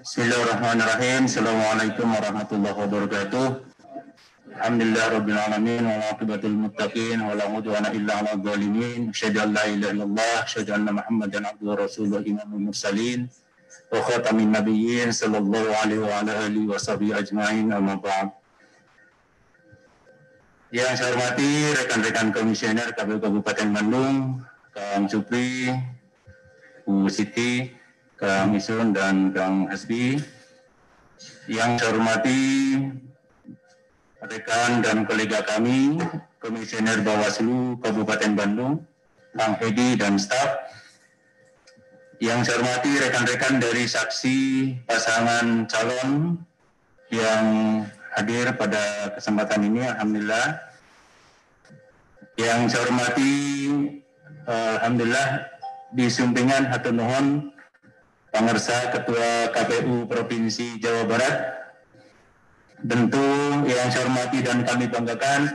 Bismillahirrahmanirrahim. Assalamualaikum warahmatullahi wabarakatuh. Alhamdulillahirabbil alamin wal aqibatul muttaqin wa la udwana illa 'alal zalimin. Asyhadu an la ilaha illallah, asyhadu anna Muhammadan abduhu wa rasuluhu imamul mursalin wa khatamin nabiyyin sallallahu alaihi wa ala alihi washabihi ajmain. Amma ba'd. Yang saya hormati rekan-rekan komisioner KPU Kabupaten Bandung, Kang Supri, Bu Siti, Kang Isun dan Kang Hasbi. Yang saya hormati rekan dan kolega kami, Komisioner Bawaslu Kabupaten Bandung, Kang Hedi dan staf. Yang saya hormati rekan-rekan dari saksi pasangan calon yang hadir pada kesempatan ini, alhamdulillah. Yang saya hormati, alhamdulillah, di sumpingan hatur nuhun Pangersa Ketua KPU Provinsi Jawa Barat. Tentu yang saya hormati dan kami banggakan,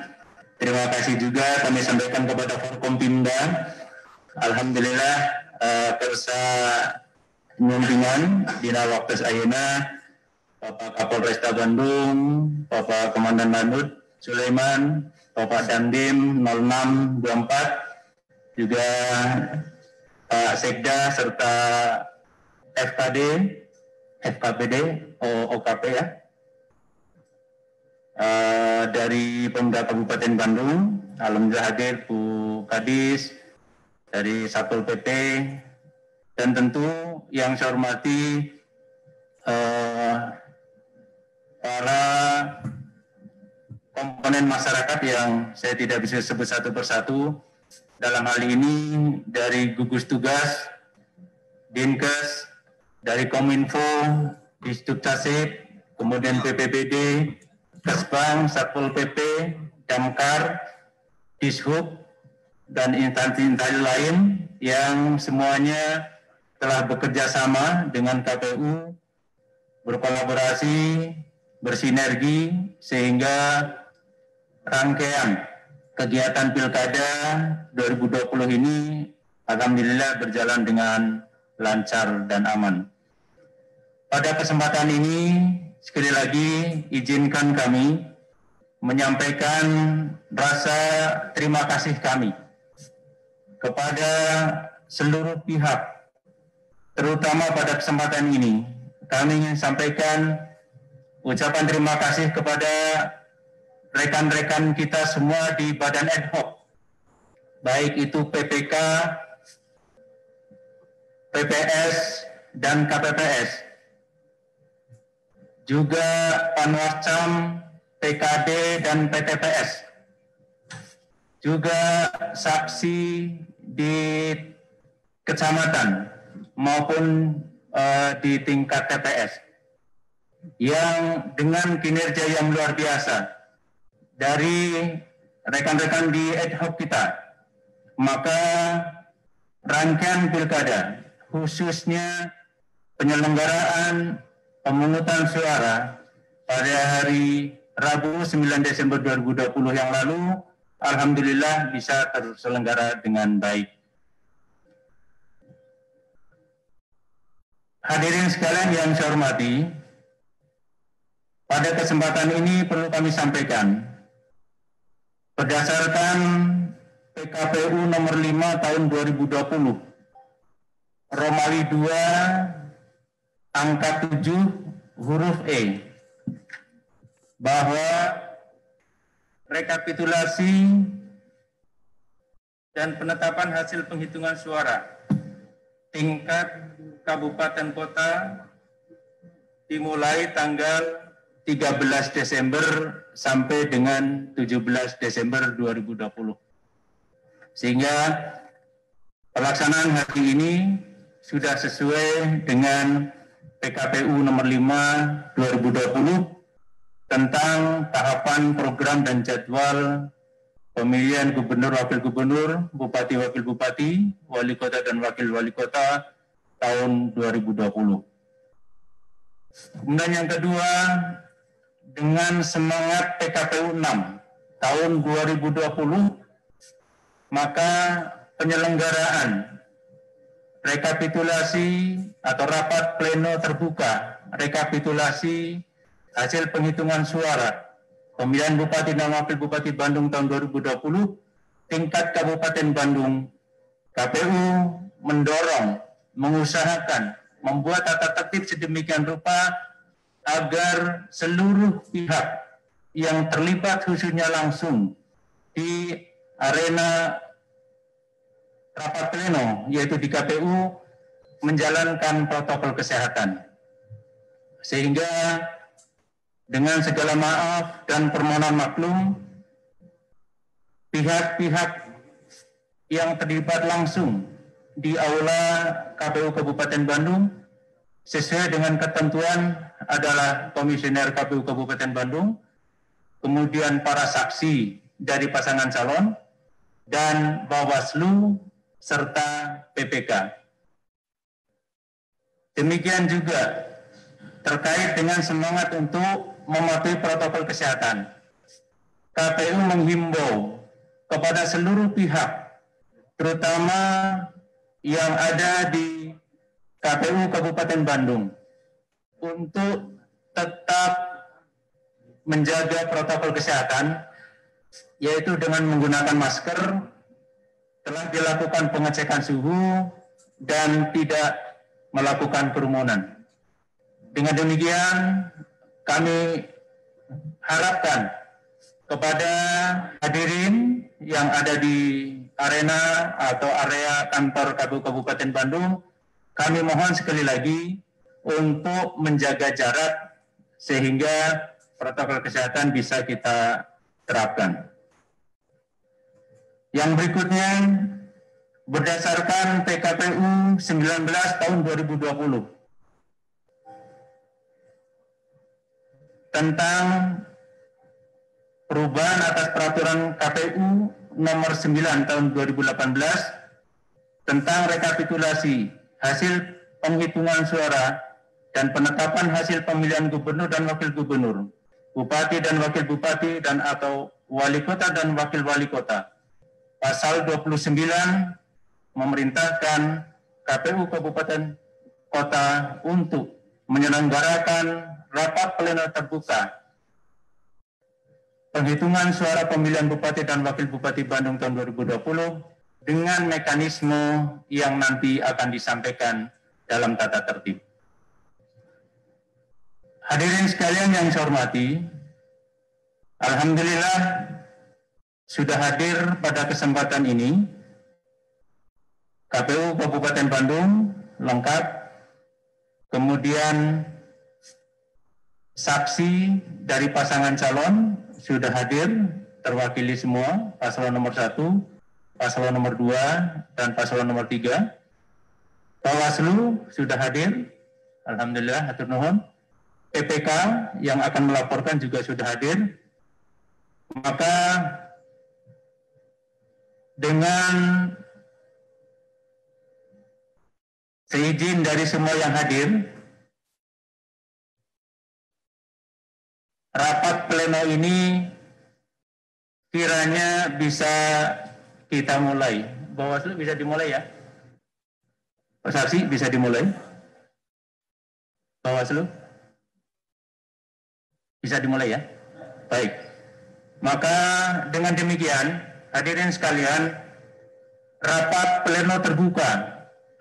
terima kasih juga kami sampaikan kepada Forkompimda. Alhamdulillah, kersa nyumpingan dina waktu ayeuna Bapak Kapolresta Bandung, Bapak Komandan Lanut Sulaiman, Bapak Dandim 0624, juga Pak Sekda serta FKD, FKPD, OKP ya, dari Pemda Kabupaten Bandung, alhamdulillah hadir Bu Kadis, dari Satpol PP, dan tentu yang saya hormati para komponen masyarakat yang saya tidak bisa sebut satu persatu, dalam hal ini dari gugus tugas, Dinkes, dari Kominfo, Disdukcapil, kemudian BPBD, Kesbang, Satpol PP, Damkar, Dishub, dan instansi-instansi lain yang semuanya telah bekerja sama dengan KPU, berkolaborasi, bersinergi, sehingga rangkaian kegiatan Pilkada 2020 ini alhamdulillah berjalan dengan lancar dan aman. Pada kesempatan ini, sekali lagi izinkan kami menyampaikan rasa terima kasih kami kepada seluruh pihak, terutama pada kesempatan ini. Kami ingin sampaikan ucapan terima kasih kepada rekan-rekan kita semua di Badan Ad Hoc, baik itu PPK, PPS, dan KPPS, juga Panwascam, PKD, dan PTPS, juga saksi di kecamatan maupun di tingkat TPS, yang dengan kinerja yang luar biasa dari rekan-rekan di ad hoc kita, maka rangkaian pilkada, khususnya penyelenggaraan pemungutan suara pada hari Rabu 9 Desember 2020 yang lalu, alhamdulillah bisa terselenggara dengan baik. Hadirin sekalian yang saya hormati, pada kesempatan ini perlu kami sampaikan, berdasarkan PKPU nomor 5 tahun 2020, Romawi 2, angka 7, huruf E, bahwa rekapitulasi dan penetapan hasil penghitungan suara tingkat kabupaten kota dimulai tanggal 13 Desember sampai dengan 17 Desember 2020. Sehingga pelaksanaan hari ini sudah sesuai dengan PKPU nomor 5 2020 tentang tahapan program dan jadwal pemilihan gubernur, wakil gubernur, bupati, wakil bupati, wali kota dan wakil wali kota tahun 2020. Kemudian yang kedua, dengan semangat PKPU 6 tahun 2020, maka penyelenggaraan rekapitulasi atau rapat pleno terbuka, rekapitulasi hasil penghitungan suara pemilihan Bupati dan Wakil Bupati Bandung tahun 2020, tingkat Kabupaten Bandung. KPU mendorong, mengusahakan, membuat tata tertib sedemikian rupa agar seluruh pihak yang terlibat khususnya langsung di arena rapat pleno, yaitu di KPU, menjalankan protokol kesehatan. Sehingga dengan segala maaf dan permohonan maklum, pihak-pihak yang terlibat langsung di aula KPU Kabupaten Bandung sesuai dengan ketentuan adalah Komisioner KPU Kabupaten Bandung, kemudian para saksi dari pasangan calon, dan Bawaslu serta PPK. Demikian juga terkait dengan semangat untuk mematuhi protokol kesehatan. KPU menghimbau kepada seluruh pihak, terutama yang ada di KPU Kabupaten Bandung, untuk tetap menjaga protokol kesehatan, yaitu dengan menggunakan masker, telah dilakukan pengecekan suhu, dan tidak melakukan kerumunan. Dengan demikian, kami harapkan kepada hadirin yang ada di arena atau area kantor KPU Kabupaten Bandung, kami mohon sekali lagi untuk menjaga jarak sehingga protokol kesehatan bisa kita terapkan. Yang berikutnya, berdasarkan PKPU 19 tahun 2020 tentang perubahan atas peraturan KPU nomor 9 tahun 2018 tentang rekapitulasi hasil penghitungan suara dan penetapan hasil pemilihan gubernur dan wakil gubernur, bupati dan wakil bupati, dan atau wali kota dan wakil wali kota. Pasal 29 memerintahkan KPU Kabupaten Kota untuk menyelenggarakan rapat pleno terbuka penghitungan suara pemilihan Bupati dan Wakil Bupati Bandung tahun 2020 dengan mekanisme yang nanti akan disampaikan dalam tata tertib. Hadirin sekalian yang saya hormati, alhamdulillah sudah hadir pada kesempatan ini KPU Kabupaten Bandung lengkap, kemudian saksi dari pasangan calon sudah hadir, terwakili semua, paslon nomor 1, paslon nomor 2, dan paslon nomor 3. Bawaslu sudah hadir, alhamdulillah, hatur nuhun. PPK yang akan melaporkan juga sudah hadir. Maka dengan seizin dari semua yang hadir, rapat pleno ini kiranya bisa kita mulai. Bawaslu bisa dimulai ya? Pak Saksi bisa dimulai? Bawaslu? Bisa dimulai ya? Baik. Maka dengan demikian, hadirin sekalian, rapat pleno terbuka,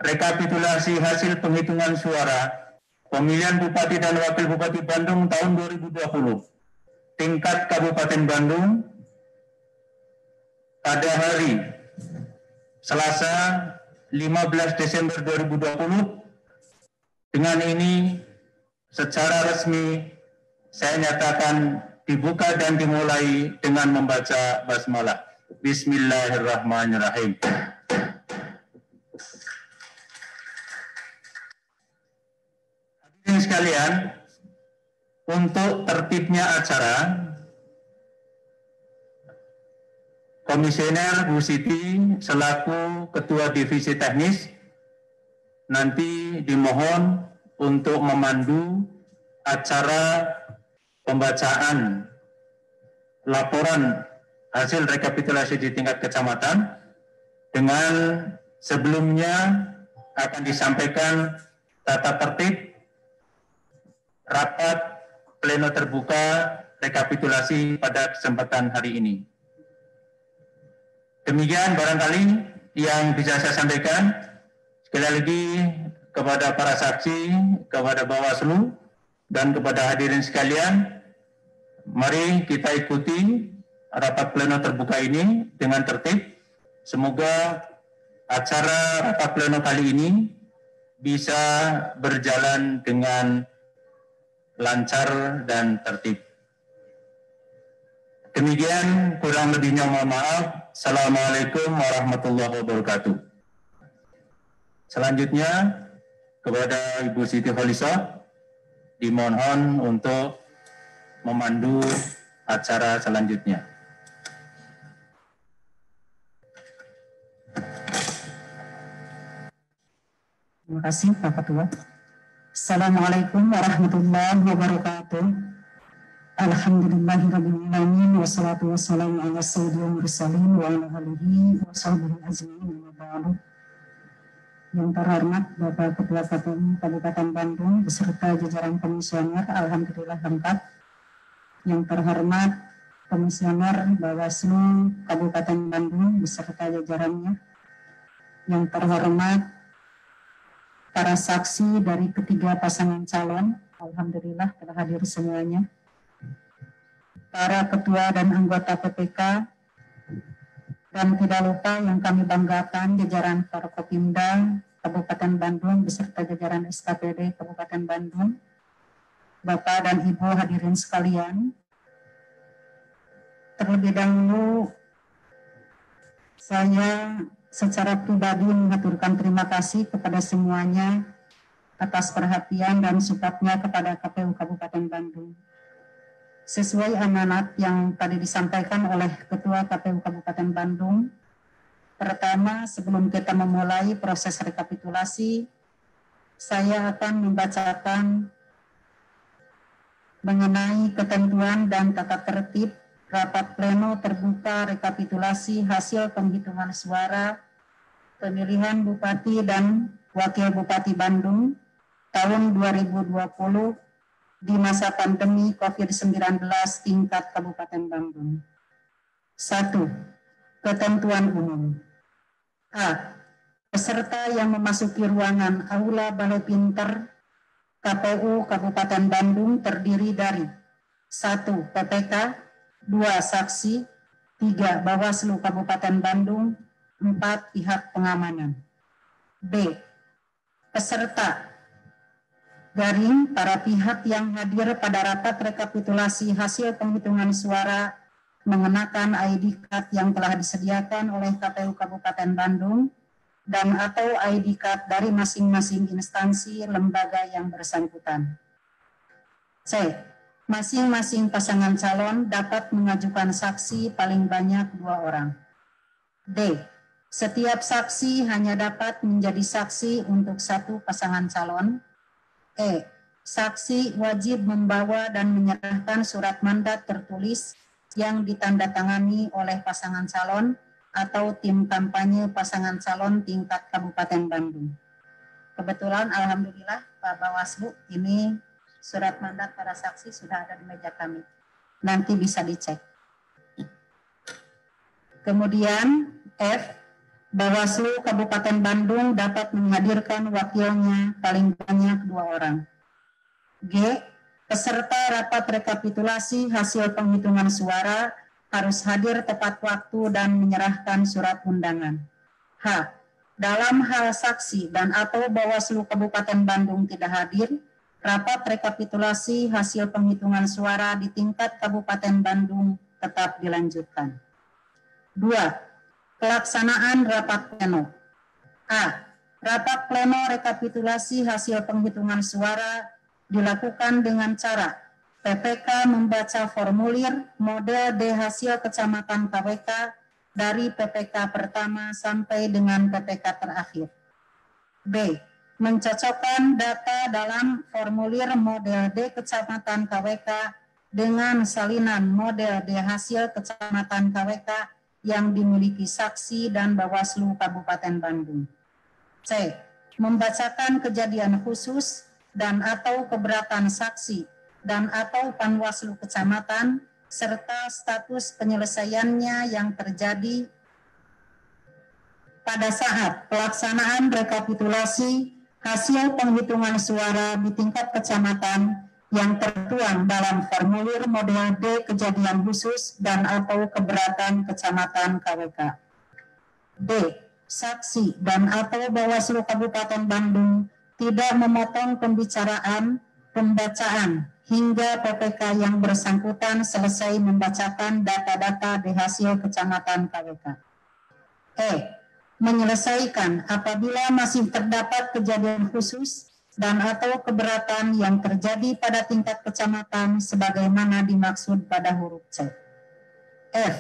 rekapitulasi hasil penghitungan suara pemilihan Bupati dan Wakil Bupati Bandung tahun 2020 tingkat Kabupaten Bandung pada hari Selasa 15 Desember 2020. Dengan ini secara resmi saya nyatakan dibuka dan dimulai dengan membaca basmalah. Bismillahirrahmanirrahim. Hadirin sekalian, untuk tertibnya acara, Komisioner Bu Siti selaku Ketua Divisi Teknis nanti dimohon untuk memandu acara pembacaan laporan hasil rekapitulasi di tingkat kecamatan dengan sebelumnya akan disampaikan tata tertib rapat pleno terbuka rekapitulasi pada kesempatan hari ini. Demikian barangkali yang bisa saya sampaikan. Sekali lagi kepada para saksi, kepada Bawaslu, dan kepada hadirin sekalian, mari kita ikuti rapat pleno terbuka ini dengan tertib. Semoga acara rapat pleno kali ini bisa berjalan dengan lancar dan tertib. Demikian, kurang lebihnya mohon maaf. Assalamualaikum warahmatullahi wabarakatuh. Selanjutnya, kepada Ibu Siti Khalisah, dimohon untuk memandu acara selanjutnya. Terima kasih Pak Ketua. Assalamualaikum warahmatullahi wabarakatuh. Alhamdulillahirrahmanirrahim. Wassalatu wassalamu ala sayyidil mursalin wa ala alihi wa sahbihi ajma'in wa ba'du. Yang terhormat Bapak Ketua KPU Kabupaten Bandung beserta jajaran komisioner, alhamdulillah lengkap. Yang terhormat Komisioner Bawaslu Kabupaten Bandung beserta jajarannya. Yang terhormat para saksi dari ketiga pasangan calon, alhamdulillah telah hadir semuanya. Para ketua dan anggota PPK, dan tidak lupa yang kami banggakan jajaran Forkopimda Kabupaten Bandung beserta jajaran SKPD Kabupaten Bandung, Bapak dan Ibu hadirin sekalian. Terlebih dahulu saya secara pribadi mengaturkan terima kasih kepada semuanya atas perhatian dan supportnya kepada KPU Kabupaten Bandung. Sesuai amanat yang tadi disampaikan oleh Ketua KPU Kabupaten Bandung, pertama sebelum kita memulai proses rekapitulasi, saya akan membacakan mengenai ketentuan dan tata tertib rapat pleno terbuka rekapitulasi hasil penghitungan suara pemilihan Bupati dan Wakil Bupati Bandung tahun 2020 di masa pandemi COVID-19 tingkat Kabupaten Bandung. 1. Ketentuan umum. A. Peserta yang memasuki ruangan Aula Balai Pinter KPU Kabupaten Bandung terdiri dari 1. PPK, 2. Saksi, 3. Bawaslu Kabupaten Bandung, 4. Pihak pengamanan. B. Peserta garing para pihak yang hadir pada rapat rekapitulasi hasil penghitungan suara mengenakan ID card yang telah disediakan oleh KPU Kabupaten Bandung dan atau ID card dari masing-masing instansi lembaga yang bersangkutan. C. Masing-masing pasangan calon dapat mengajukan saksi paling banyak 2 orang. D. Setiap saksi hanya dapat menjadi saksi untuk 1 pasangan calon. E. Saksi wajib membawa dan menyerahkan surat mandat tertulis yang ditandatangani oleh pasangan calon atau tim kampanye pasangan calon tingkat Kabupaten Bandung. Kebetulan alhamdulillah Pak Bawaslu, ini surat mandat para saksi sudah ada di meja kami. Nanti bisa dicek. Kemudian F. Bawaslu Kabupaten Bandung dapat menghadirkan wakilnya paling banyak 2 orang. G. Peserta rapat rekapitulasi hasil penghitungan suara harus hadir tepat waktu dan menyerahkan surat undangan. H. Dalam hal saksi dan atau Bawaslu Kabupaten Bandung tidak hadir, rapat rekapitulasi hasil penghitungan suara di tingkat Kabupaten Bandung tetap dilanjutkan. 2. Pelaksanaan rapat pleno. A. Rapat pleno rekapitulasi hasil penghitungan suara dilakukan dengan cara PPK membaca formulir model D hasil kecamatan KWK dari PPK pertama sampai dengan PPK terakhir. B. Mencocokkan data dalam formulir model D kecamatan KWK dengan salinan model D hasil kecamatan KWK yang dimiliki saksi dan Bawaslu Kabupaten Bandung. C. membacakan kejadian khusus dan atau keberatan saksi dan atau Panwaslu Kecamatan serta status penyelesaiannya yang terjadi pada saat pelaksanaan rekapitulasi hasil penghitungan suara di tingkat kecamatan yang tertuang dalam formulir model D kejadian khusus dan atau keberatan kecamatan KWK. D. Saksi dan atau Bawaslu Kabupaten Bandung tidak memotong pembicaraan, pembacaan, hingga PPK yang bersangkutan selesai membacakan data-data di hasil kecamatan KWK. E. Menyelesaikan apabila masih terdapat kejadian khusus dan atau keberatan yang terjadi pada tingkat kecamatan sebagaimana dimaksud pada huruf C. F.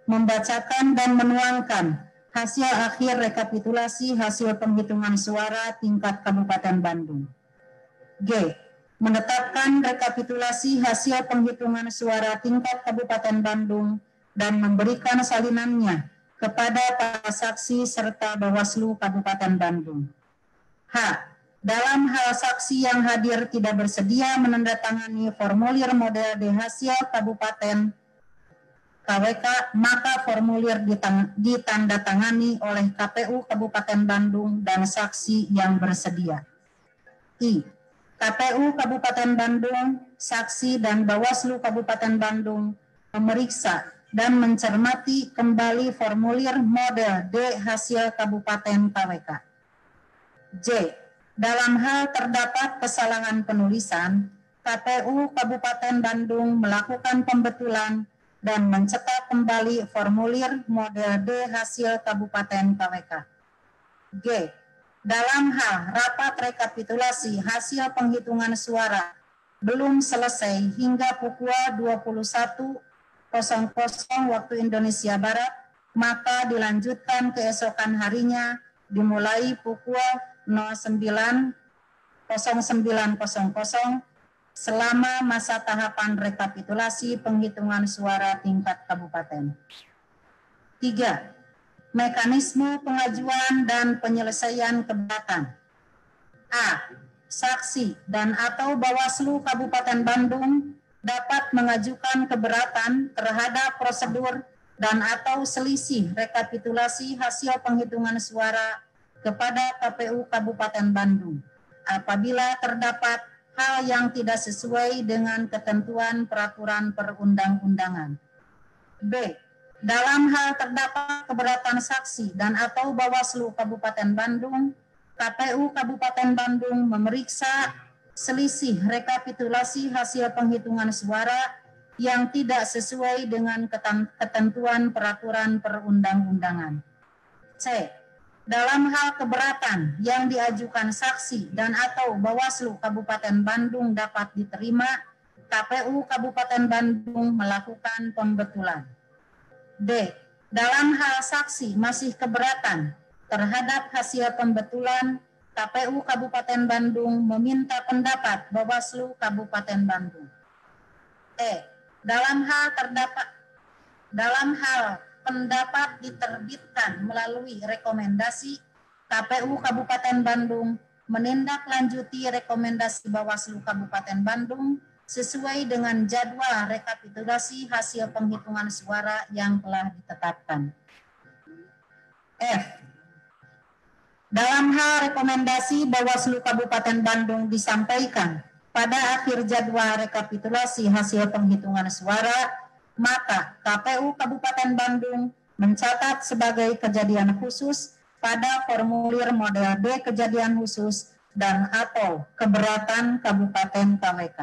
Membacakan dan menuangkan hasil akhir rekapitulasi hasil penghitungan suara tingkat Kabupaten Bandung. G. Menetapkan rekapitulasi hasil penghitungan suara tingkat Kabupaten Bandung dan memberikan salinannya kepada para saksi serta Bawaslu Kabupaten Bandung. H. Dalam hal saksi yang hadir tidak bersedia menandatangani formulir model D hasil Kabupaten KWK, maka formulir ditandatangani oleh KPU Kabupaten Bandung dan saksi yang bersedia. I. KPU Kabupaten Bandung, saksi dan Bawaslu Kabupaten Bandung memeriksa dan mencermati kembali formulir model D hasil Kabupaten KWK. J. Dalam hal terdapat kesalahan penulisan, KPU Kabupaten Bandung melakukan pembetulan dan mencetak kembali formulir model D hasil Kabupaten KWK. G. Dalam hal rapat rekapitulasi hasil penghitungan suara belum selesai hingga pukul 21.00 waktu Indonesia Barat, maka dilanjutkan keesokan harinya dimulai pukul 09.00 selama masa tahapan rekapitulasi penghitungan suara tingkat kabupaten. 3. Mekanisme pengajuan dan penyelesaian keberatan. A. Saksi dan atau Bawaslu Kabupaten Bandung dapat mengajukan keberatan terhadap prosedur dan atau selisih rekapitulasi hasil penghitungan suara kepada KPU Kabupaten Bandung apabila terdapat hal yang tidak sesuai dengan ketentuan peraturan perundang-undangan. B. Dalam hal terdapat keberatan saksi dan atau Bawaslu Kabupaten Bandung, KPU Kabupaten Bandung memeriksa selisih rekapitulasi hasil penghitungan suara yang tidak sesuai dengan ketentuan peraturan perundang-undangan. C. Dalam hal keberatan yang diajukan saksi dan atau Bawaslu Kabupaten Bandung dapat diterima, KPU Kabupaten Bandung melakukan pembetulan. D. Dalam hal saksi masih keberatan terhadap hasil pembetulan, KPU Kabupaten Bandung meminta pendapat Bawaslu Kabupaten Bandung. E. Dalam hal pendapat diterbitkan melalui rekomendasi, KPU Kabupaten Bandung menindaklanjuti rekomendasi Bawaslu Kabupaten Bandung sesuai dengan jadwal rekapitulasi hasil penghitungan suara yang telah ditetapkan. F. Dalam hal rekomendasi Bawaslu Kabupaten Bandung disampaikan pada akhir jadwal rekapitulasi hasil penghitungan suara, maka KPU Kabupaten Bandung mencatat sebagai kejadian khusus pada formulir model D kejadian khusus dan atau keberatan Kabupaten KWK.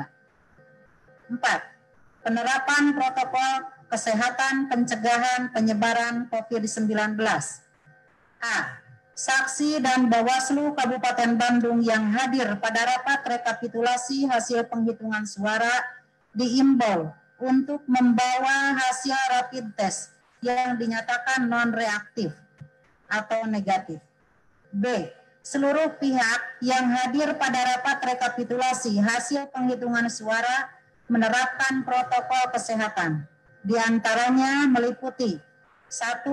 4. Penerapan protokol kesehatan pencegahan penyebaran COVID-19. A. Saksi dan Bawaslu Kabupaten Bandung yang hadir pada rapat rekapitulasi hasil penghitungan suara diimbau untuk membawa hasil rapid test yang dinyatakan non-reaktif atau negatif. B. Seluruh pihak yang hadir pada rapat rekapitulasi hasil penghitungan suara menerapkan protokol kesehatan. Di antaranya meliputi 1.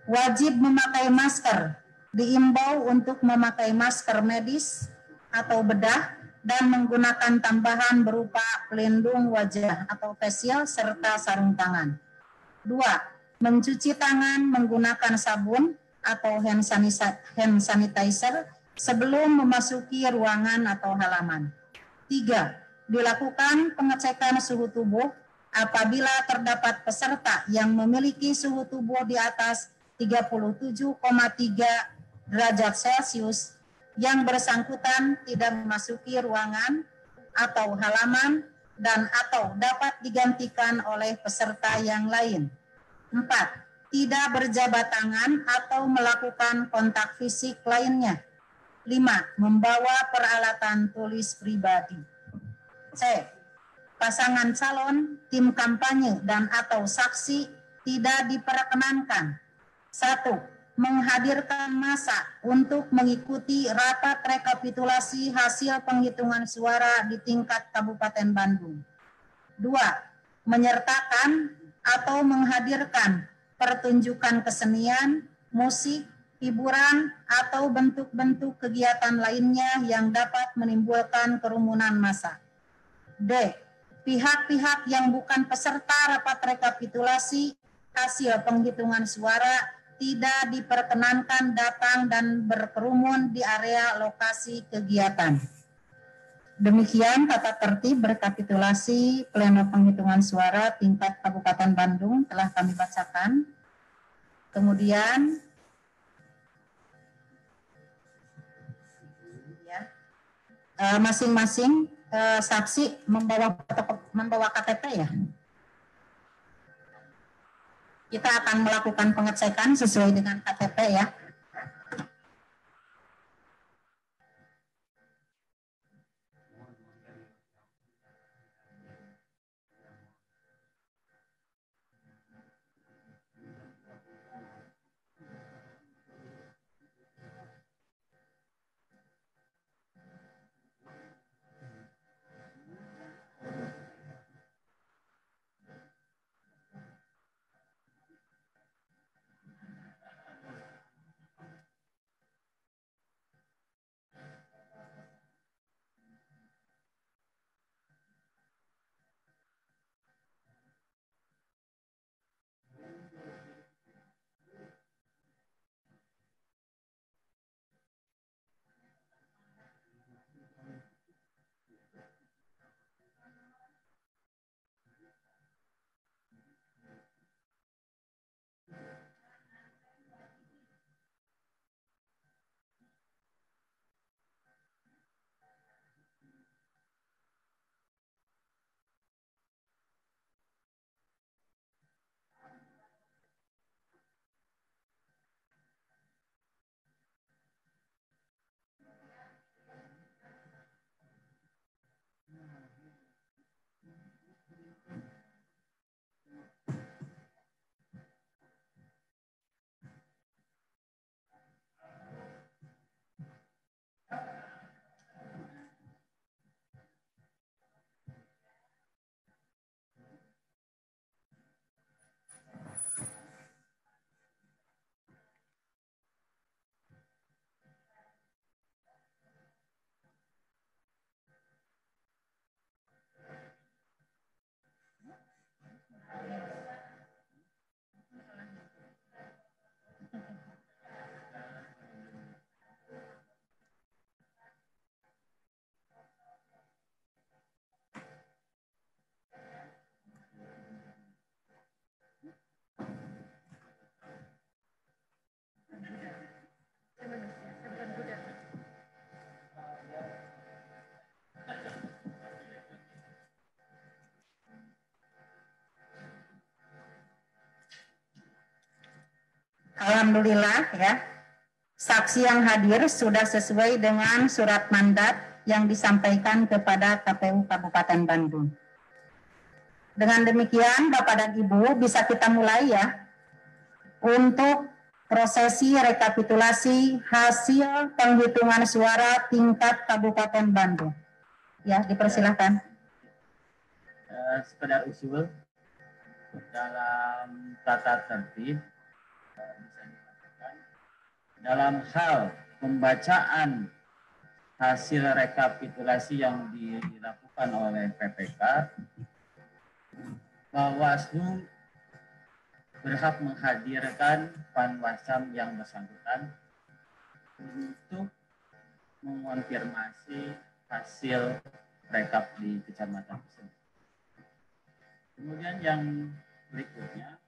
Wajib memakai masker diimbau untuk memakai masker medis atau bedah dan menggunakan tambahan berupa pelindung wajah atau facial serta sarung tangan. 2. Mencuci tangan menggunakan sabun atau hand sanitizer sebelum memasuki ruangan atau halaman. 3. Dilakukan pengecekan suhu tubuh apabila terdapat peserta yang memiliki suhu tubuh di atas 37,3 derajat Celcius yang bersangkutan tidak memasuki ruangan atau halaman dan atau dapat digantikan oleh peserta yang lain. 4. Tidak berjabat tangan atau melakukan kontak fisik lainnya. 5. Membawa peralatan tulis pribadi. C. Pasangan calon, tim kampanye, dan atau saksi tidak diperkenankan. 1. Menghadirkan massa untuk mengikuti rapat rekapitulasi hasil penghitungan suara di tingkat Kabupaten Bandung. 2. Menyertakan atau menghadirkan pertunjukan kesenian, musik, hiburan, atau bentuk-bentuk kegiatan lainnya yang dapat menimbulkan kerumunan massa. D. Pihak-pihak yang bukan peserta rapat rekapitulasi hasil penghitungan suara tidak diperkenankan datang dan berkerumun di area lokasi kegiatan. Demikian tata tertib rekapitulasi pleno penghitungan suara tingkat Kabupaten Bandung telah kami bacakan. Kemudian masing-masing saksi membawa KTP ya. Kita akan melakukan pengecekan sesuai dengan KTP ya. Alhamdulillah ya, saksi yang hadir sudah sesuai dengan surat mandat yang disampaikan kepada KPU Kabupaten Bandung. Dengan demikian Bapak dan Ibu bisa kita mulai ya untuk prosesi rekapitulasi hasil penghitungan suara tingkat Kabupaten Bandung. Ya, dipersilahkan. Sekedar usul dalam tata tertib bisa dilakukan dalam hal pembacaan hasil rekapitulasi yang dilakukan oleh PPK, Bawaslu berhak menghadirkan Panwascam yang bersangkutan untuk mengonfirmasi hasil rekap di kecamatan tersebut. Kemudian yang berikutnya,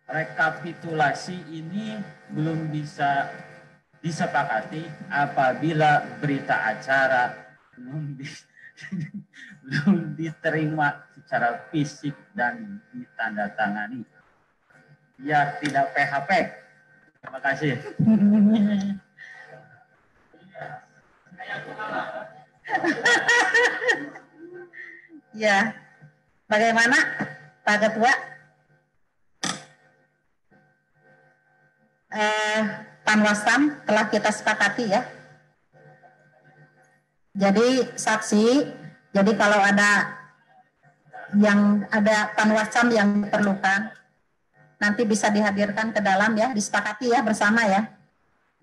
rekapitulasi ini belum bisa disepakati apabila berita acara belum diterima secara fisik dan ditandatangani. Ya, tidak PHP. Terima kasih. Ya, bagaimana Pak Ketua? Panwascam telah kita sepakati ya. Jadi saksi, jadi kalau ada Panwascam yang diperlukan, nanti bisa dihadirkan ke dalam ya, disepakati ya bersama ya.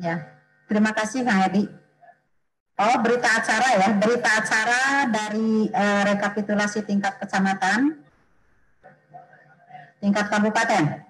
Ya, terima kasih Kang Edi. Oh, berita acara ya, berita acara dari rekapitulasi tingkat kecamatan, tingkat kabupaten.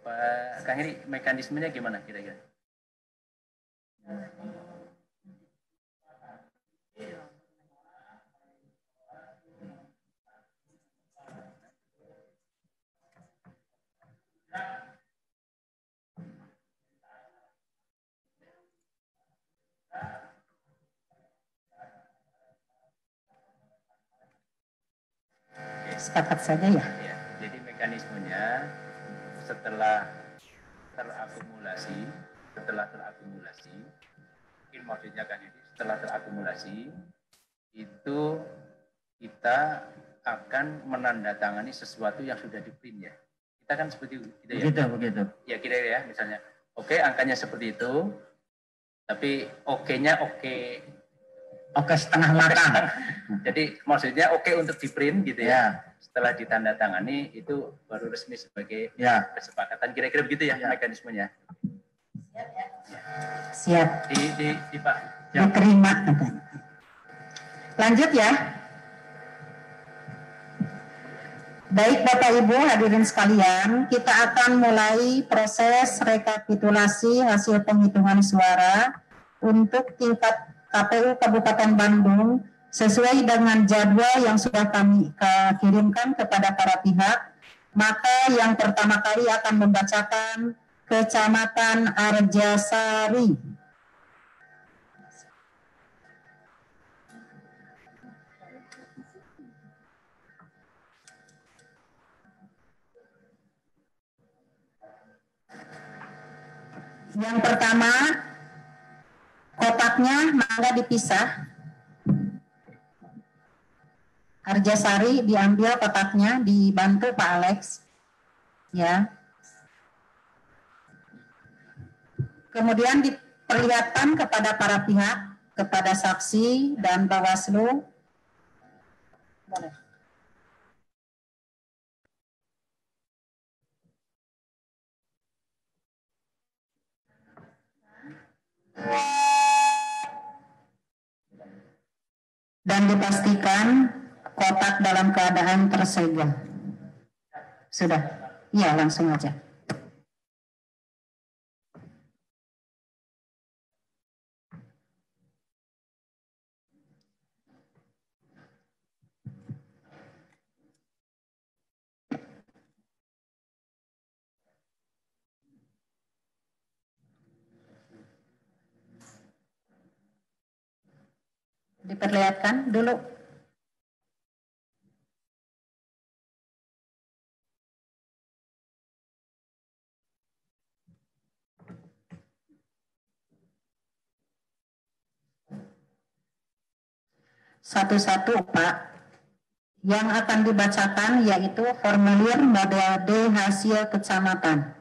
Pak Kang Heri, mekanismenya gimana kira-kira? Sepakat saja ya. Ya, jadi mekanismenya setelah terakumulasi, mungkin maksudnya kan ini setelah terakumulasi itu kita akan menandatangani sesuatu yang sudah di-print ya. Kita kan seperti itu ya. Begitu. Ya kira-kira ya, misalnya oke, angkanya seperti itu, tapi oke-nya Oke, setengah matang. Jadi maksudnya oke untuk di-print gitu ya. Setelah ditandatangani itu baru resmi sebagai kesepakatan. Kira-kira begitu ya, mekanismenya. Siap ya. Siap. Di Pak. Diterima. Lanjut ya. Baik Bapak Ibu hadirin sekalian, kita akan mulai proses rekapitulasi hasil penghitungan suara untuk tingkat KPU Kabupaten Bandung sesuai dengan jadwal yang sudah kami kirimkan kepada para pihak. Maka yang pertama kali akan membacakan Kecamatan Arjasari. Yang pertama, kotaknya mangga dipisah. Arjasari diambil kotaknya, dibantu Pak Alex. Ya. Kemudian diperlihatkan kepada para pihak, kepada saksi dan Bawaslu. Boleh. Dan dipastikan kotak dalam keadaan tersegel. Sudah? Iya, langsung aja. Diperlihatkan dulu. Satu-satu, Pak. Yang akan dibacakan yaitu formulir model D hasil kecamatan.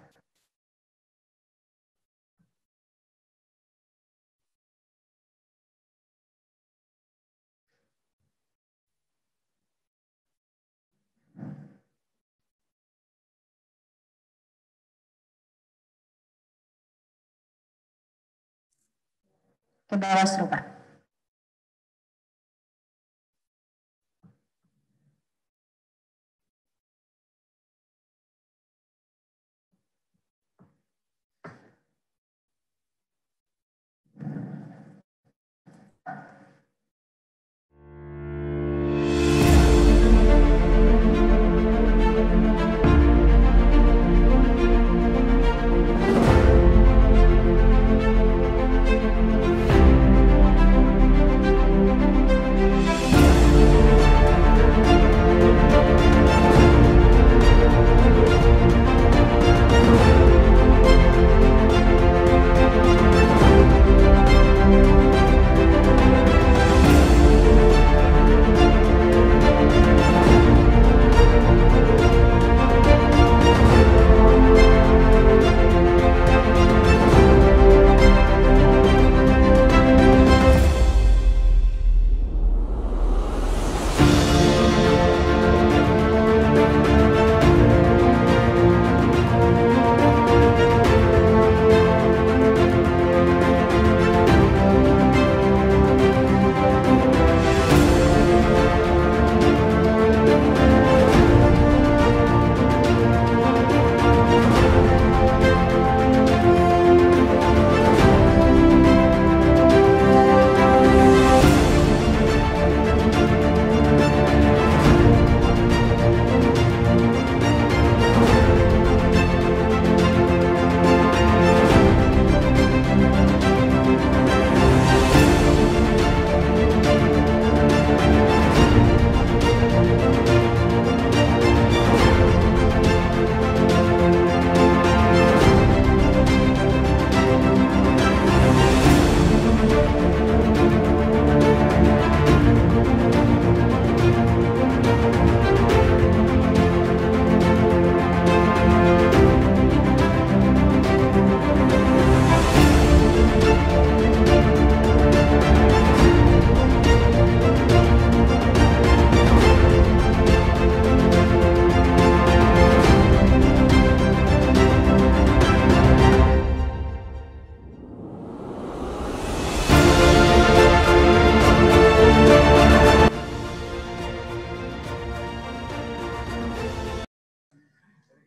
Ke bawah, Pak.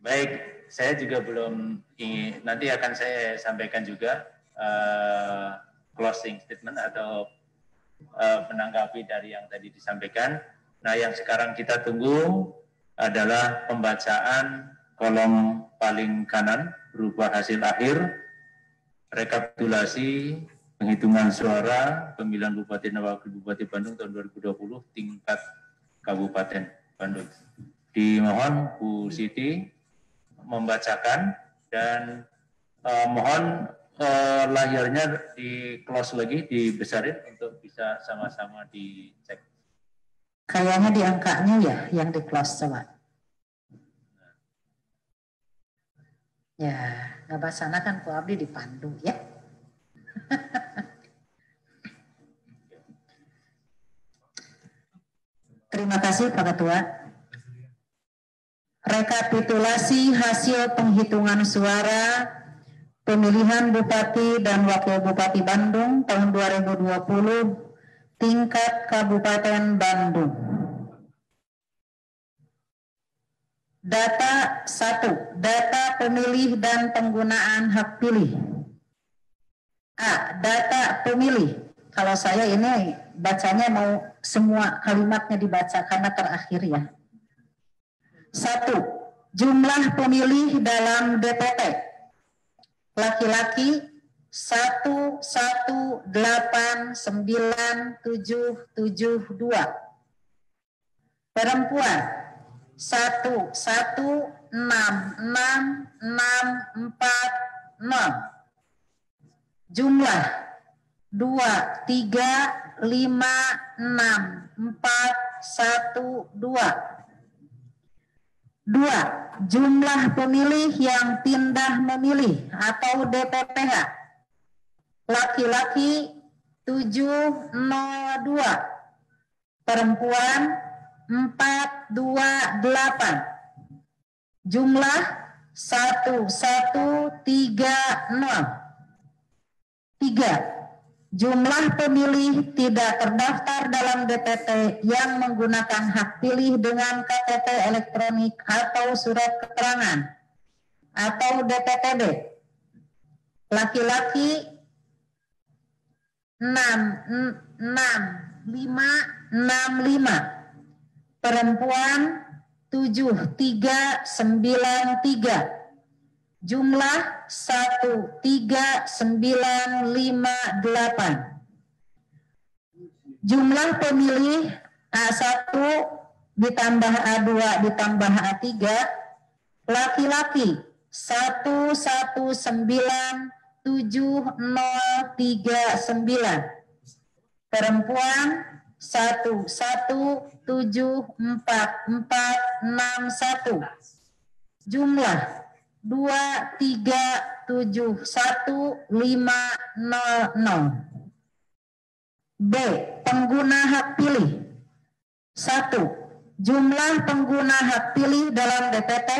Baik, saya juga belum ingin, nanti akan saya sampaikan juga closing statement atau menanggapi dari yang tadi disampaikan. Nah, yang sekarang kita tunggu adalah pembacaan kolom paling kanan berupa hasil akhir, rekapitulasi penghitungan suara pemilihan Bupati dan Wakil Bupati Bandung tahun 2020 tingkat Kabupaten Bandung. Dimohon Bu Siti membacakan dan mohon layarnya di close lagi, dibesarin untuk bisa sama-sama dicek. Kayaknya di angkanya ya yang di close, coba. Ya, nggak basana kan Ku Abdi dipandu ya. Terima kasih Pak Ketua. Rekapitulasi hasil penghitungan suara pemilihan Bupati dan Wakil Bupati Bandung tahun 2020 tingkat Kabupaten Bandung. Data 1. Data pemilih dan penggunaan hak pilih. A. Data pemilih. Kalau saya ini bacanya mau semua kalimatnya dibaca karena terakhir ya. 1. Jumlah pemilih dalam DPT. Laki-laki 1189772. Perempuan 1166640. Jumlah 2356412. 2. Jumlah pemilih yang pindah memilih atau DPPH. Laki-laki 702, perempuan 428. Jumlah 1130. 3. Jumlah pemilih tidak terdaftar dalam DPT yang menggunakan hak pilih dengan KTP elektronik atau surat keterangan atau DPTB. Laki-laki 66565, perempuan 7393. Jumlah 13958. Jumlah pemilih A1 ditambah A2 ditambah A3, laki-laki 1197039, perempuan 1174461. Jumlah 2371500. B. Pengguna hak pilih. 1. Jumlah pengguna hak pilih dalam DPT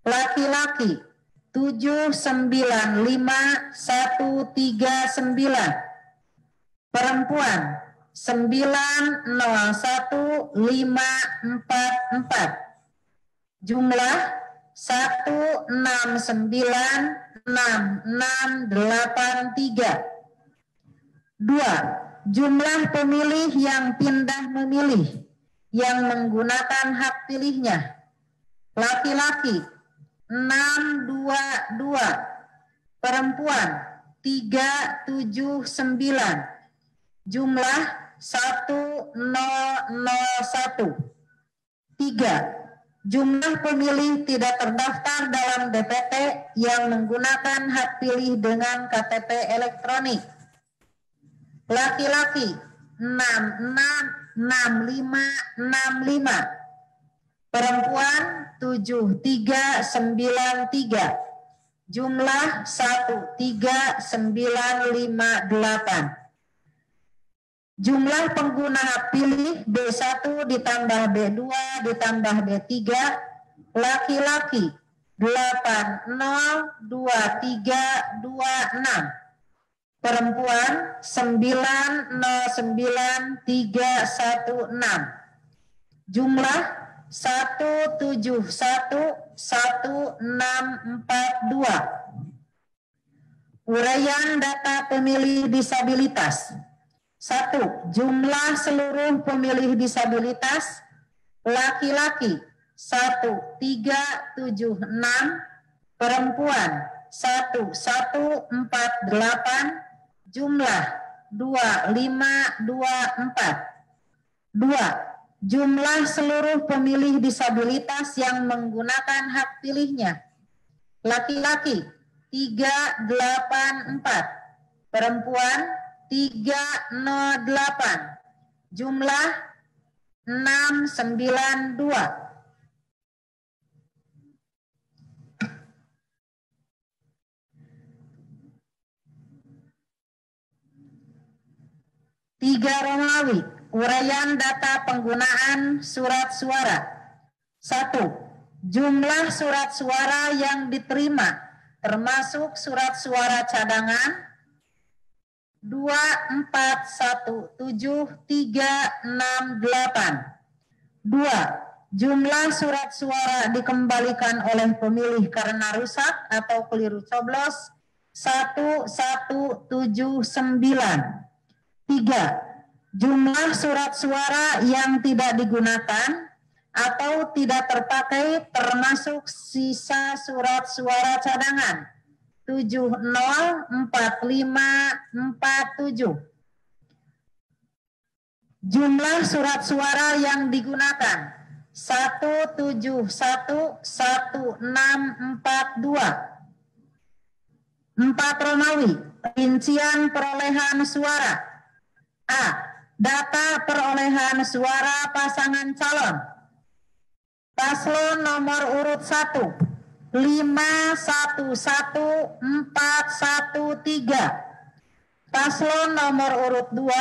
laki-laki 795139, perempuan 901544. Jumlah 1696683. 2. Jumlah pemilih yang pindah memilih yang menggunakan hak pilihnya. Laki-laki 622, perempuan 379. Jumlah 1001. 3. Jumlah pemilih tidak terdaftar dalam DPT yang menggunakan hak pilih dengan KTP elektronik. Laki-laki 666565, perempuan 7393. Jumlah 13958. Jumlah pengguna hak pilih B1 ditambah B2 ditambah B3, laki-laki 802326, perempuan 909316. Jumlah 1711642. Uraian data pemilih disabilitas. 1. Jumlah seluruh pemilih disabilitas laki-laki 1376, perempuan 1148, jumlah 2524. 2. Jumlah seluruh pemilih disabilitas yang menggunakan hak pilihnya laki-laki 384, perempuan 308, jumlah 692. 3 Romawi, uraian data penggunaan surat suara. 1. Jumlah surat suara yang diterima termasuk surat suara cadangan 2417368. 2. Jumlah surat suara dikembalikan oleh pemilih karena rusak atau keliru coblos 1179. 3. Jumlah surat suara yang tidak digunakan atau tidak terpakai termasuk sisa surat suara cadangan 704547. Jumlah surat suara yang digunakan 1711642. 4 Romawi, rincian perolehan suara. A. Data perolehan suara pasangan calon. Paslon nomor urut 1, 511413. Paslon nomor urut 2,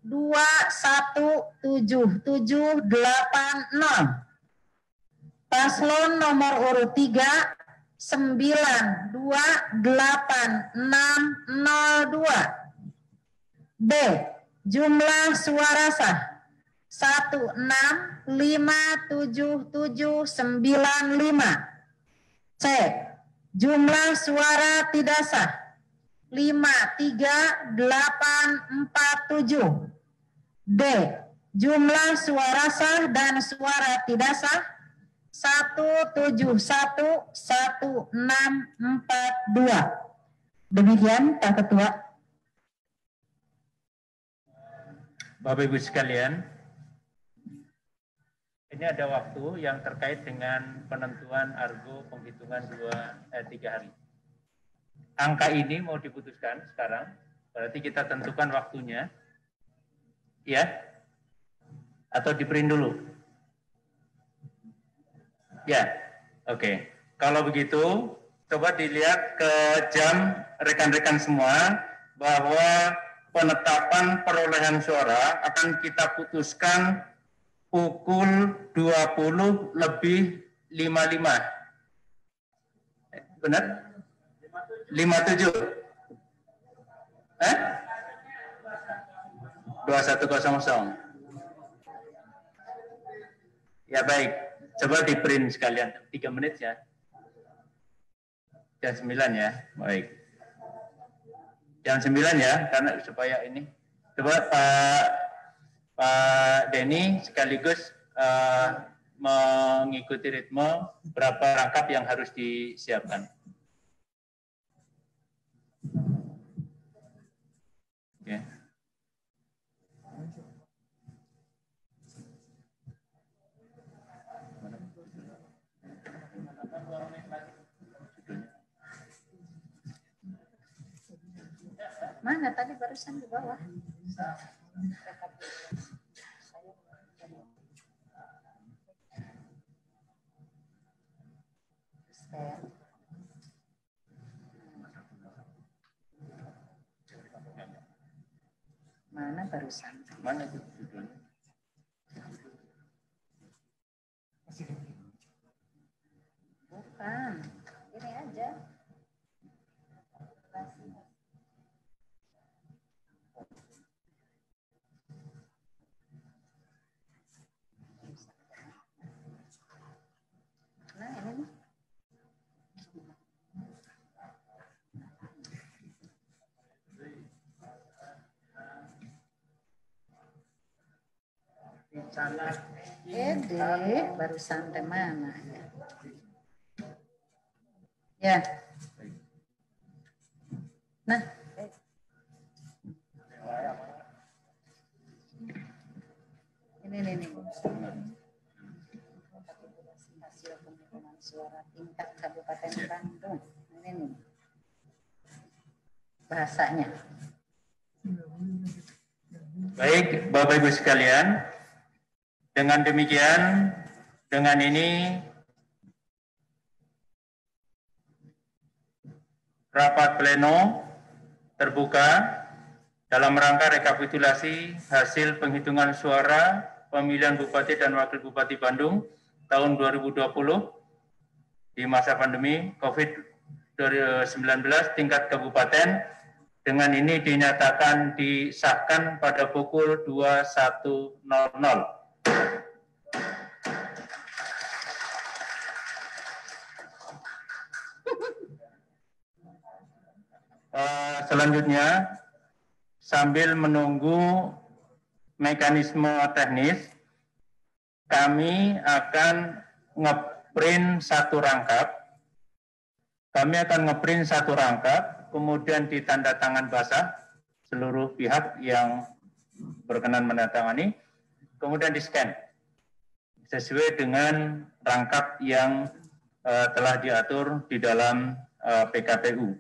217780. Paslon nomor urut 3, 928602. B. Jumlah suara sah 1655795. C. Jumlah suara tidak sah 53847. D. Jumlah suara sah dan suara tidak sah 1711642. Demikian Pak Ketua. Bapak Ibu sekalian, ini ada waktu yang terkait dengan penentuan argo penghitungan 3 hari. Angka ini mau diputuskan sekarang, berarti kita tentukan waktunya, ya, atau di-print dulu. Ya, oke. Kalau begitu, coba dilihat ke jam rekan-rekan semua bahwa penetapan perolehan suara akan kita putuskan pukul 20:55. Benar? 57. 21:00. Ya baik, coba di print sekalian 3 menit ya. Jam 9 ya, baik. Jam 9 ya, karena supaya ini. Coba Pak Denny sekaligus mengikuti ritme berapa rangkap yang harus disiapkan. Oke. Mana tadi barusan di bawah? Mana barusan? Mana itu judulnya? Bukan, ini aja. Nah, ini nih. Baru sampai mana ya? Ya. Nah. Ini. Hasil penghitungan suara tingkat Kabupaten Bandung. Ini nih. Bahasanya. Baik, Bapak Ibu sekalian. Dengan demikian, dengan ini rapat pleno terbuka dalam rangka rekapitulasi hasil penghitungan suara pemilihan Bupati dan Wakil Bupati Bandung tahun 2020 di masa pandemi COVID-19 tingkat kabupaten. Dengan ini dinyatakan disahkan pada pukul 21.00. Selanjutnya, sambil menunggu mekanisme teknis, kami akan ngeprint 1 rangkap kami akan ngeprint satu rangkap, kemudian ditanda tangan basah seluruh pihak yang berkenan menandatangani, kemudian di-scan sesuai dengan rangkap yang telah diatur di dalam PKPU.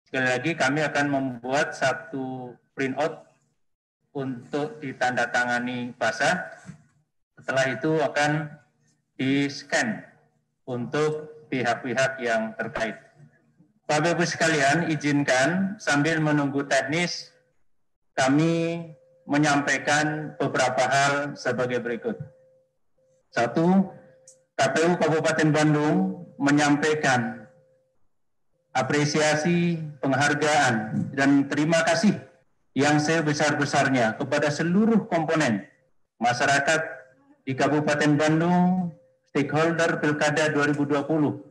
Sekali lagi kami akan membuat satu printout untuk ditandatangani basah. Setelah itu akan di-scan untuk pihak-pihak yang terkait. Bapak Ibu sekalian, izinkan sambil menunggu teknis, kami menyampaikan beberapa hal sebagai berikut. 1, KPU Kabupaten Bandung menyampaikan apresiasi, penghargaan, dan terima kasih yang sebesar-besarnya kepada seluruh komponen masyarakat di Kabupaten Bandung, stakeholder Pilkada 2020,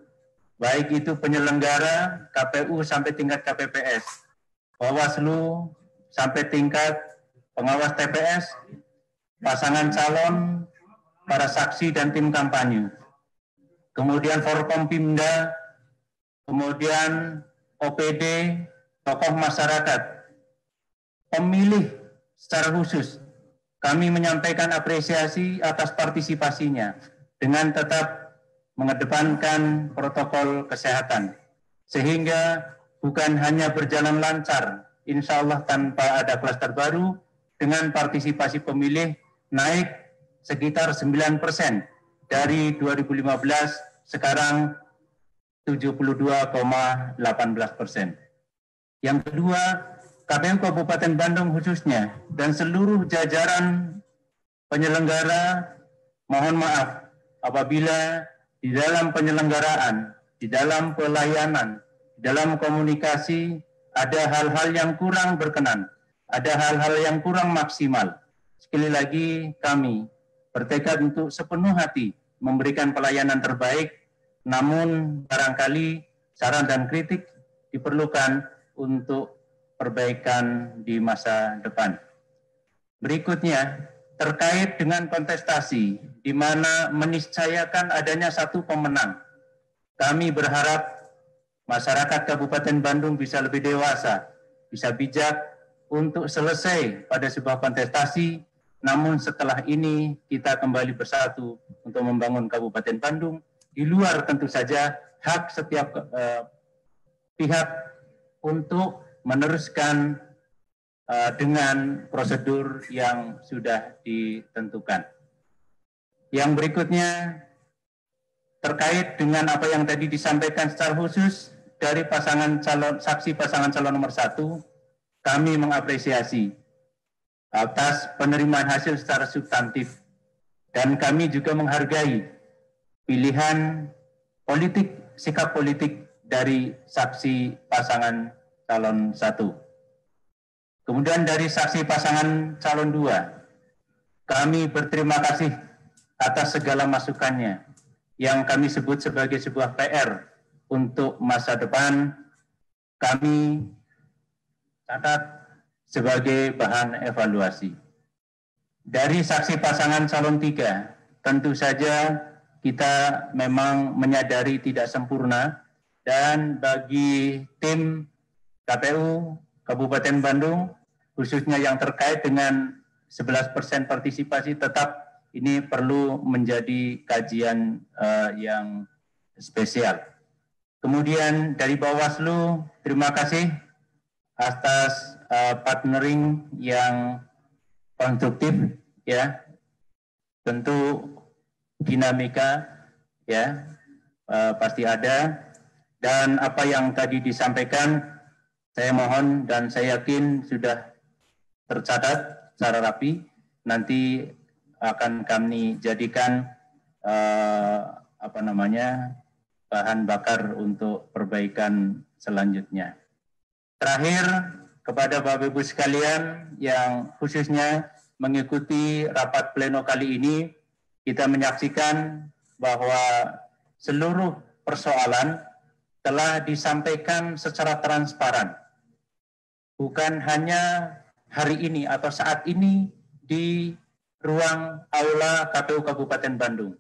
baik itu penyelenggara KPU sampai tingkat KPPS, Bawaslu sampai tingkat pengawas TPS, pasangan calon, para saksi dan tim kampanye, kemudian Forkompimda, kemudian OPD, tokoh masyarakat, pemilih secara khusus. Kami menyampaikan apresiasi atas partisipasinya dengan tetap mengedepankan protokol kesehatan, sehingga bukan hanya berjalan lancar, insya Allah tanpa ada klaster baru, dengan partisipasi pemilih naik sekitar 9% dari 2015, sekarang 72,18%. Yang kedua, KPU Kabupaten Bandung khususnya dan seluruh jajaran penyelenggara mohon maaf apabila di dalam penyelenggaraan, di dalam pelayanan, di dalam komunikasi ada hal-hal yang kurang berkenan, ada hal-hal yang kurang maksimal. Sekali lagi kami bertekad untuk sepenuh hati memberikan pelayanan terbaik, namun barangkali saran dan kritik diperlukan untuk perbaikan di masa depan. Berikutnya, terkait dengan kontestasi, di mana meniscayakan adanya satu pemenang. Kami berharap masyarakat Kabupaten Bandung bisa lebih dewasa, bisa bijak untuk selesai pada sebuah kontestasi, namun setelah ini kita kembali bersatu untuk membangun Kabupaten Bandung, di luar tentu saja hak setiap pihak untuk meneruskan dengan prosedur yang sudah ditentukan. Yang berikutnya terkait dengan apa yang tadi disampaikan secara khusus dari saksi pasangan calon nomor 1, kami mengapresiasi atas penerimaan hasil secara substantif dan kami juga menghargai pilihan politik, sikap politik dari saksi pasangan calon 1. Kemudian dari saksi pasangan calon 2, kami berterima kasih atas segala masukannya yang kami sebut sebagai sebuah PR untuk masa depan. Kami catat sebagai bahan evaluasi. Dari saksi pasangan calon 3, tentu saja kita memang menyadari tidak sempurna, dan bagi tim KPU Kabupaten Bandung, khususnya yang terkait dengan 11% partisipasi, tetap ini perlu menjadi kajian yang spesial. Kemudian dari Bawaslu, terima kasih atas partnering yang konstruktif, ya. Tentu dinamika, ya, pasti ada. Dan apa yang tadi disampaikan, saya mohon dan saya yakin sudah tercatat secara rapi. Nanti akan kami jadikan bahan bakar untuk perbaikan selanjutnya. Terakhir, kepada Bapak Ibu sekalian yang khususnya mengikuti rapat pleno kali ini, kita menyaksikan bahwa seluruh persoalan telah disampaikan secara transparan. Bukan hanya hari ini atau saat ini di ruang aula KPU Kabupaten Bandung,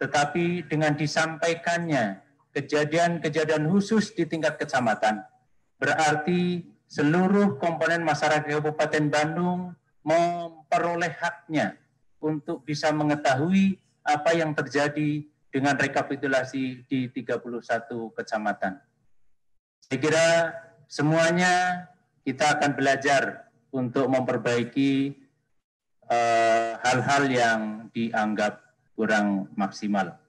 tetapi dengan disampaikannya kejadian-kejadian khusus di tingkat kecamatan. Berarti seluruh komponen masyarakat Kabupaten Bandung memperoleh haknya untuk bisa mengetahui apa yang terjadi dengan rekapitulasi di 31 kecamatan. Saya kira semuanya kita akan belajar untuk memperbaiki hal-hal yang dianggap kurang maksimal.